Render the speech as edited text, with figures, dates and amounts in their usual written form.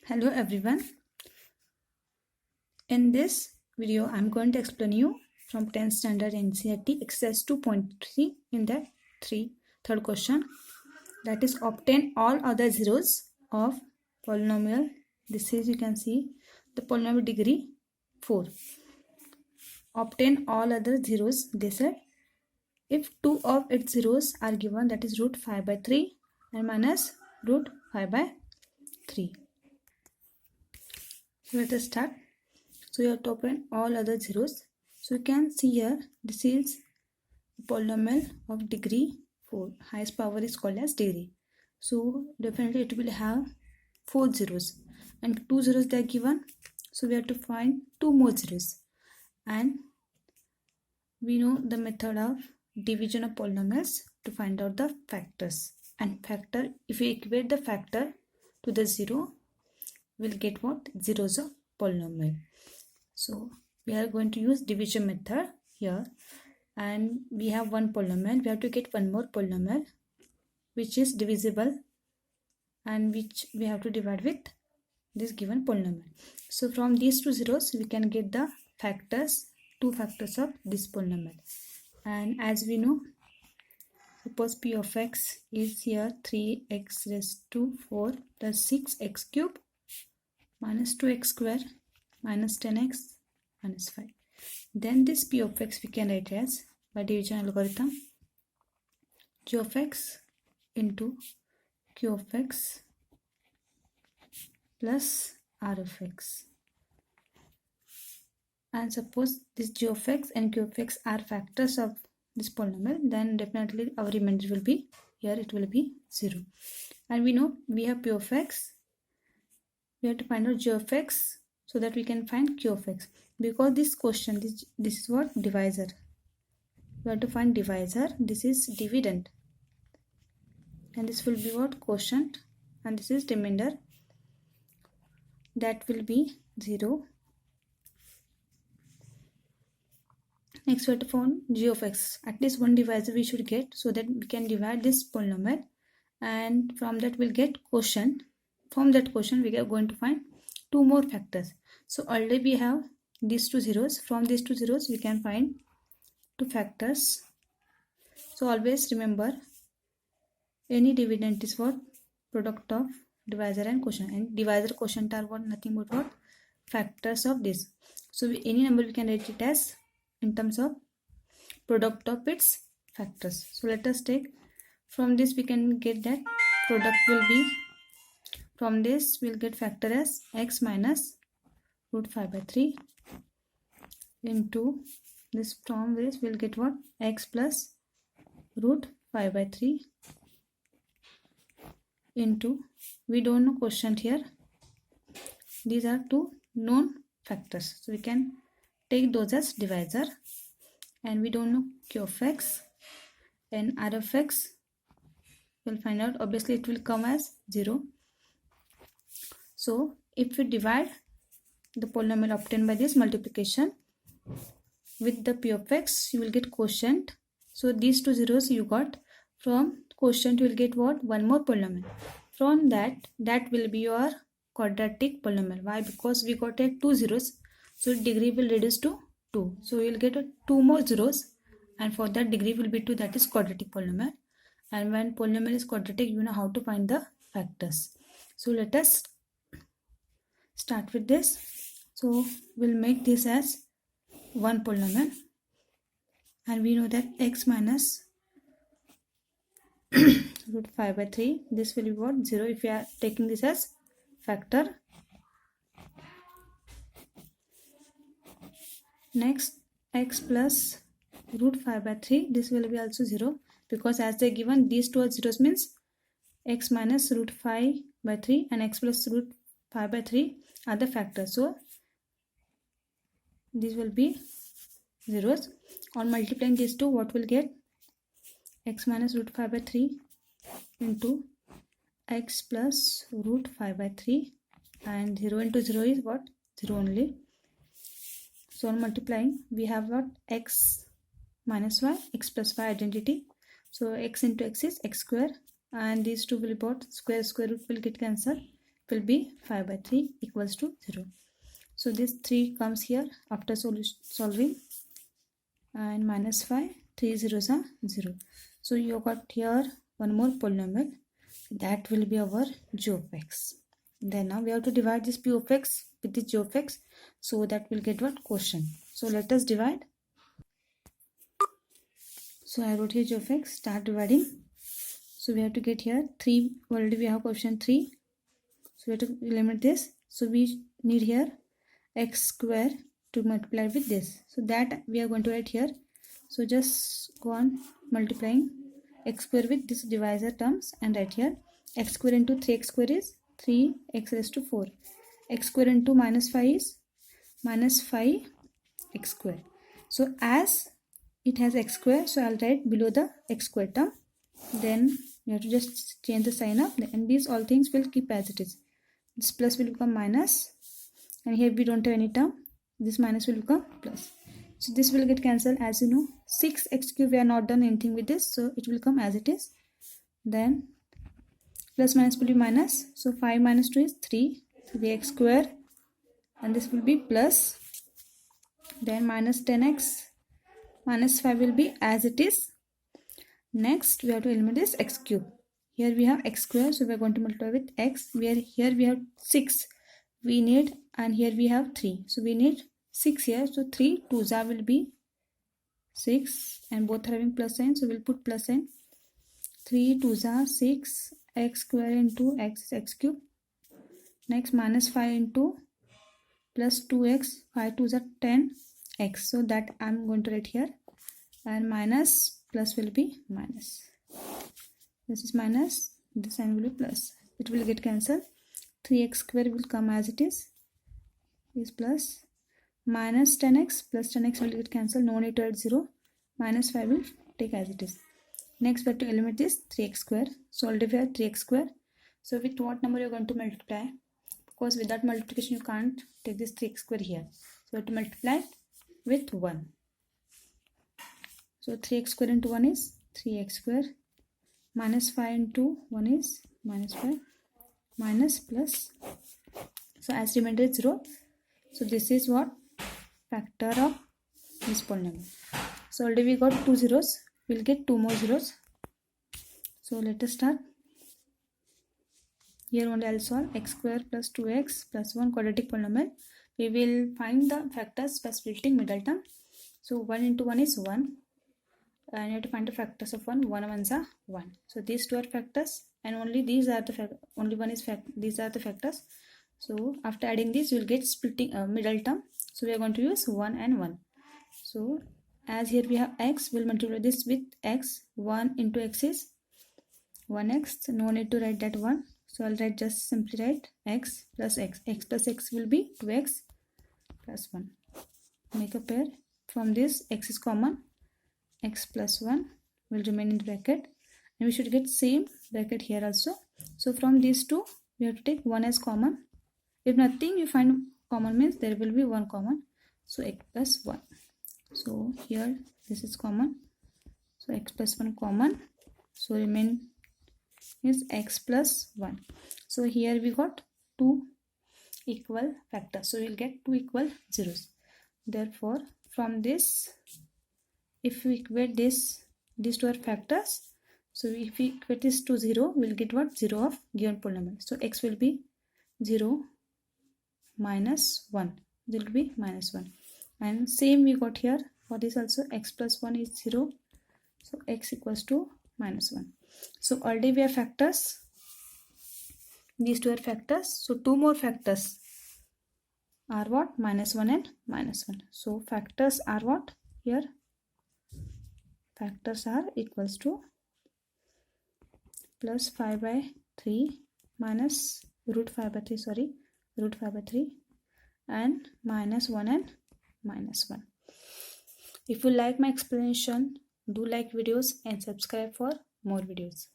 Hello everyone. In this video, I'm going to explain you from 10th standard NCERT exercise 2.3 in that third question, that is obtain all other zeros of polynomial. This is, you can see, the polynomial degree 4. Obtain all other zeros. They said if two of its zeros are given, that is root 5 by 3 and minus root 5 by 3. So let us start. So you have to open all other zeros. So you can see here, this is a polynomial of degree 4. Highest power is called as degree. So definitely it will have 4 zeros and 2 zeros they are given. So we have to find 2 more zeros. And we know the method of division of polynomials to find out the factors. And factor, if we equate the factor to the 0, we'll get what? Zeros of polynomial. So we are going to use division method here, and we have one polynomial. We have to get one more polynomial which is divisible and which we have to divide with this given polynomial. So from these two zeros we can get the factors, two factors of this polynomial. And as we know, suppose p of x is here 3x raised to 4 plus 6x cube minus 2x square minus 10x minus 5. Then this p of x we can write as, by division algorithm, g of x into q of x plus r of x. And suppose this g of x and q of x are factors of this polynomial, then definitely our remainder will be, here it will be 0. And we know we have p of x. We have to find out g of x so that we can find q of x. Because this question, this is what? Divisor. We have to find divisor. This is dividend. And this will be what? Quotient. And this is remainder. That will be 0. Next we have to find g of x. At least one divisor we should get so that we can divide this polynomial. And from that we'll get quotient. From that quotient we are going to find two more factors. So already we have these two zeros. From these two zeros we can find two factors. So always remember, any dividend is what? Product of divisor and quotient. And divisor, quotient are what? Nothing but what? Factors of this. So any number we can write it as in terms of product of its factors. So let us take, from this we can get that product will be, from this we'll get factor as x minus root 5 by 3 into this, from this we'll get what? X plus root 5 by 3 into, we don't know quotient here. These are two known factors. So we can take those as divisor. And we don't know q of x and r of x. We'll find out. Obviously it will come as 0. So if we divide the polynomial obtained by this multiplication with the p of x, you will get quotient. So these two zeros you got. From quotient you will get what? One more polynomial. From that will be your quadratic polynomial. Why? Because we got a 2 zeros. So degree will reduce to 2. So you will get 2 more zeros. And for that degree will be 2. That is quadratic polynomial. And when polynomial is quadratic, you know how to find the factors. So let us start with this. So we'll make this as one polynomial. And we know that x minus root 5 by 3, this will be what? 0 if we are taking this as factor. Next, x plus root 5 by 3, this will be also 0, because as they given these two are zeros, means x minus root 5 by 3 and x plus root 5 by 3 are the factors. So these will be zeros. On multiplying these two, what will get? X minus root 5 by 3 into x plus root 5 by 3, and 0 into 0 is what? 0 only. So on multiplying we have what? X minus y, x plus y identity. So x into x is x square, and these two will be what? Square root will get cancelled. will be 5 by 3 equals to 0. So this 3 comes here after solving, and minus 5, 3 zeros are 0. So you got here one more polynomial, that will be our g of x. Then now we have to divide this p of x with this g of x, so that we'll get what? Quotient. So let us divide. So I wrote here g of x, start dividing. So we have to get here 3, already we have quotient 3. So we have to eliminate this. So we need here x square to multiply with this. So that we are going to write here. So just go on multiplying x square with this divisor terms and write here x square into 3x square is 3x raised to 4. X square into minus 5 is minus 5x square. So as it has x square, so I'll write below the x square term. Then you have to just change the sign up, and these all things will keep as it is. This plus will become minus, and here we don't have any term. This minus will become plus. So this will get cancelled, as you know. 6x cube, we are not done anything with this, so it will come as it is. Then plus minus will be minus. So 5 minus 2 is 3x square, and this will be plus. Then minus 10x minus 5 will be as it is. Next we have to eliminate this x cube. Here we have x square, so we are going to multiply with x. Here we have 6 we need, and here we have 3, so we need 6 here. So 3 2s will be 6, and both are having plus sign, so we'll put plus sign. 3 2s 6, x square into x is x cube. Next minus 5 into plus 2x, 5 2s are 10x, so that I'm going to write here, and minus plus will be minus. This is minus, this sign will be plus. It will get cancelled. 3x square will come as it is plus. Minus 10x plus 10x will get cancelled, no need to add 0. Minus 5 will take as it is. Next we have to eliminate this 3x square. So already we have 3x square. So with what number you are going to multiply? Because without multiplication you can't take this 3x square here. So we have to multiply with 1. So 3x square into 1 is 3x square. Minus 5 into 1 is minus 5. Minus plus. So as remainder is 0. So this is what? Factor of this polynomial. So already we got 2 zeros. We'll get 2 more zeros. So let us start. Here only I'll solve x square plus 2x plus 1 quadratic polynomial. We will find the factors by splitting middle term. So 1 into 1 is 1. And you have to find the factors of 1. 1 ones are 1. So these two are factors, and only these are the only one is these are the factors. So after adding this, you will get splitting middle term. So we are going to use 1 and 1. So as here we have x, we'll multiply this with x. 1 into x is 1x. No need to write that 1. So I'll write, just simply write x plus x. X plus x will be 2x plus 1. Make a pair. From this, x is common. X plus 1 will remain in the bracket, and we should get same bracket here also. So from these two we have to take 1 as common. If nothing you find common, means there will be 1 common. So x plus 1. So here this is common, so x plus 1 common, so remain is x plus 1. So here we got 2 equal factors, so we'll get 2 equal zeros. Therefore from this, if we equate these two are factors, so if we equate this to 0, we'll get what? 0 of given polynomial. So x will be 0 minus 1. There will be minus 1. And same we got here for this also, x plus 1 is 0. So x equals to minus 1. So already we have factors. These two are factors. So 2 more factors are what? Minus 1 and minus 1. So factors are what? Here factors are equals to plus 5 by 3 minus root 5 by 3, root 5 by 3, and minus 1 and minus 1. If you like my explanation, do like videos and subscribe for more videos.